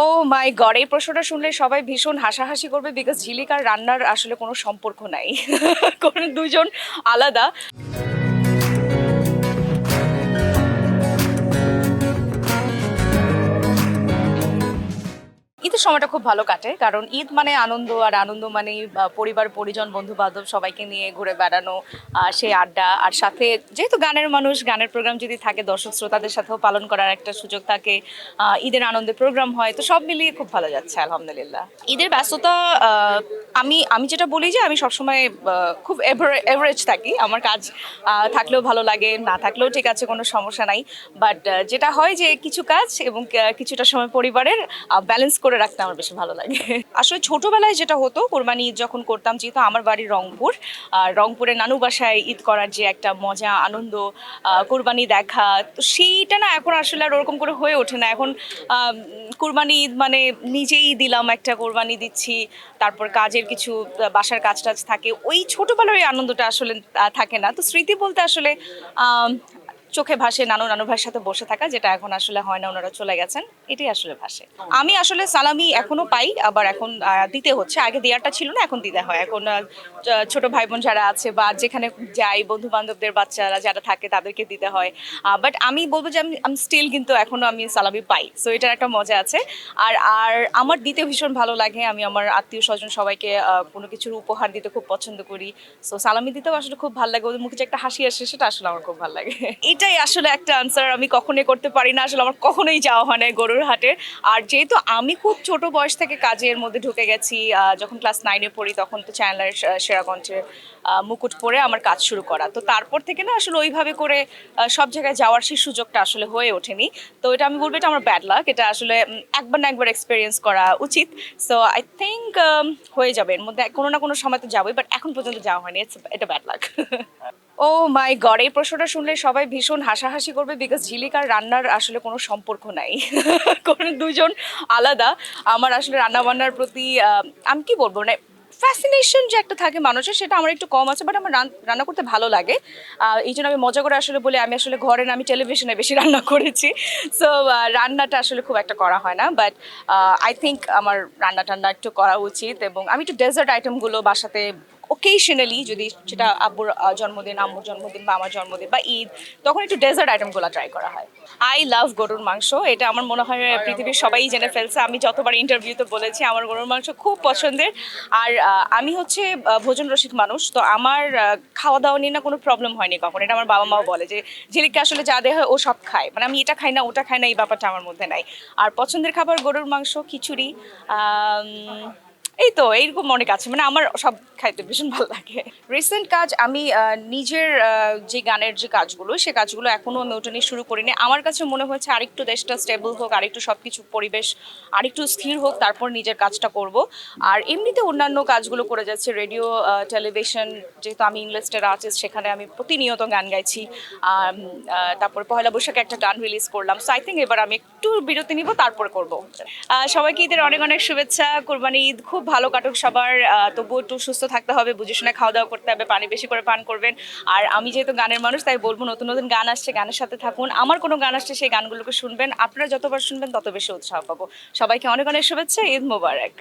ও মাই god, এই প্রশ্নটা শুনলে সবাই ভীষণ হাসাহাসি করবে, বিকজ ঝিলিক আর রান্নার আসলে কোনো সম্পর্ক নাই। কোন দুজন আলাদা। ঈদের সময়টা খুব ভালো কাটে, কারণ ঈদ মানে আনন্দ, আর আনন্দ মানে পরিবার পরিজন বন্ধু বান্ধব সবাইকে নিয়ে ঘুরে বেড়ানো, সেই আড্ডা, আর সাথে যেহেতু গানের মানুষ, গানের প্রোগ্রাম যদি থাকে দর্শক শ্রোতাদের সাথেও পালন করার একটা সুযোগ থাকে। ঈদের আনন্দে প্রোগ্রাম হয়, তো সব মিলিয়ে খুব ভালো যাচ্ছে আলহামদুলিল্লাহ। ঈদের ব্যস্ততা, আমি আমি যেটা বলি যে আমি সবসময় খুব এভারেজ থাকি। আমার কাজ থাকলেও ভালো লাগে, না থাকলেও ঠিক আছে, কোনো সমস্যা নাই। বাট যেটা হয় যে কিছু কাজ এবং কিছুটা সময় পরিবারের ব্যালেন্স করে রাখতে আমার বেশি ভালো লাগে। আসলে ছোটবেলায় যেটা হতো, কোরবানি ঈদ যখন করতাম, যেহেতু আমার বাড়ি রংপুর, আর রংপুরে নানু বাসায় ঈদ করার যে একটা মজা আনন্দ, কোরবানি দেখা, তো সেইটা না এখন আসলে আর ওরকম করে হয়ে ওঠে না। এখন কোরবানি ঈদ মানে নিজেই দিলাম, একটা কোরবানি দিচ্ছি, তারপর কাজের কিছু বাসার কাজ টাজ থাকে, ওই ছোটবেলার ওই আনন্দটা আসলে থাকে না। তো স্মৃতি বলতে আসলে আম, চোখে ভাসে নানু নানু ভাইয়ের সাথে বসে থাকা, যেটা এখন আসলে হয় না, ওনারা চলে গেছেন, এটাই আসলে ভাসে। আমি আসলে সালামি এখনো পাই, আবার এখন দিতে হচ্ছে। আগে দেওয়াটা ছিল না, এখন দিতে হয়। এখন ছোট ভাই বোন যারা আছে বা যেখানে যাই, বন্ধু বান্ধবদের বাচ্চারা যারা থাকে তাদেরকে দিতে হয়। বাট আমি বলবো যে আমি স্টিল কিন্তু এখনো আমি সালামি পাই, সো এটার একটা মজা আছে। আর আর আমার দিতে ভীষণ ভালো লাগে। আমি আমার আত্মীয় স্বজন সবাইকে কোনো কিছুর উপহার দিতে খুব পছন্দ করি। সো সালামি দিতেও আসলে খুব ভালো লাগে, ওদের মুখে যে একটা হাসি আসে সেটা আসলে আমার খুব ভালো লাগে। এটাই আসলে একটা আনসার, আমি কখনোই করতে পারি না আসলে, আমার কখনোই যাওয়া হয় না গরুর হাটে। আর যেহেতু আমি খুব ছোট বয়স থেকে কাজের মধ্যে ঢুকে গেছি, যখন ক্লাস 9-এ পড়ি তখন তো চ্যানেলের সেরা কণ্ঠের মুকুট পরে আমার কাজ শুরু করা, তো তারপর থেকে না আসলে ওইভাবে করে সব জায়গায় যাওয়ার সেই সুযোগটা আসলে হয়ে ওঠেনি। তো এটা আমি বলবো এটা আমার ব্যাড লাক, এটা আসলে একবার না একবার এক্সপিরিয়েন্স করা উচিত। সো আই থিঙ্ক হয়ে যাবে, এর মধ্যে কোনো না কোনো সময় তো যাবোই, বাট এখন পর্যন্ত যাওয়া হয়নি, এটা ব্যাড লাক। ও মাই গড, এই প্রশ্নটা শুনলে সবাই ভীষণ হাসাহাসি করবে, বিকজ ঝিলিক আর রান্নার আসলে কোনো সম্পর্ক নাই। কোন দুজন আলাদা। আমার আসলে রান্না বান্নার প্রতি আমি কি বলবো, মানে ফ্যাসিনেশন যে একটা থাকে মানুষের, সেটা আমার একটু কম আছে, বাট আমার রান্না করতে ভালো লাগে। এই জন্য আমি মজা করে আসলে বলি, আমি আসলে ঘরে না, আমি টেলিভিশনে বেশি রান্না করেছি। সো রান্নাটা আসলে খুব একটা করা হয় না, বাট আই থিঙ্ক আমার রান্না টান্না একটু করা উচিত। এবং আমি একটু ডেজার্ট আইটেমগুলো বাসাতে ওকেশনালি, যদি সেটা আব্বুর জন্মদিন, আম্মুর জন্মদিন, বা আমার জন্মদিন বা ঈদ, তখন একটু ডেজার্ট আইটেমগুলো ট্রাই করা হয়। আই লাভ গরুর মাংস, এটা আমার মনে হয় পৃথিবীর সবাই জেনে ফেলছে। আমি যতবার ইন্টারভিউতে বলেছি আমার গরুর মাংস খুব পছন্দের। আর আমি হচ্ছে ভোজন রসিক মানুষ, তো আমার খাওয়া দাওয়া নিয়ে না কোনো প্রবলেম হয়নি কখন। এটা আমার বাবা মাও বলে যে ঝিলিককে আসলে যা দেওয়া হয় ও সব খায়, মানে আমি এটা খাই না ওটা খাই না, এই ব্যাপারটা আমার মধ্যে নাই। আর পছন্দের খাবার গরুর মাংস, খিচুড়ি, এই তো এইরকম অনেক আছে, মানে আমার সব খাইতে ভীষণ ভালো লাগে। রিসেন্ট কাজ আমি নিজের যে গানের যে কাজগুলো, সে কাজগুলো এখনো আমি ওটা নিয়ে শুরু করিনি। আমার কাছে মনে হয়েছে আরেকটু দেশটা স্টেবল হোক, আরেকটু সবকিছু পরিবেশ আরেকটু স্থির হোক, তারপর নিজের কাজটা করব। আর এমনিতে অন্যান্য কাজগুলো করে যাচ্ছে, রেডিও, টেলিভিশন, যেহেতু আমি ইংলিস্টের আর্টিস্ট, সেখানে আমি প্রতিনিয়ত গান গাইছি। তারপর পয়লা বৈশাখে একটা গান রিলিজ করলাম। সো আই থিঙ্ক এবার আমি একটু বিরতি নিব, তারপর করব। সবাইকে ঈদের অনেক অনেক শুভেচ্ছা। কোরবানি ঈদ খুব ভালো কাটুক সবার। তবুও একটু সুস্থ থাকতে হবে, বুঝে শুনে খাওয়া দাওয়া করতে হবে, পানি বেশি করে পান করবেন। আর আমি যেহেতু গানের মানুষ, তাই বলবো নতুন নতুন গান আসছে, গানের সাথে থাকুন। আমার কোনো গান আসছে, সেই গানগুলোকে শুনবেন। আপনারা যতবার শুনবেন তত বেশি উৎসাহ পাবো। সবাইকে অনেক অনেক শুভেচ্ছা, ঈদ মোবারক।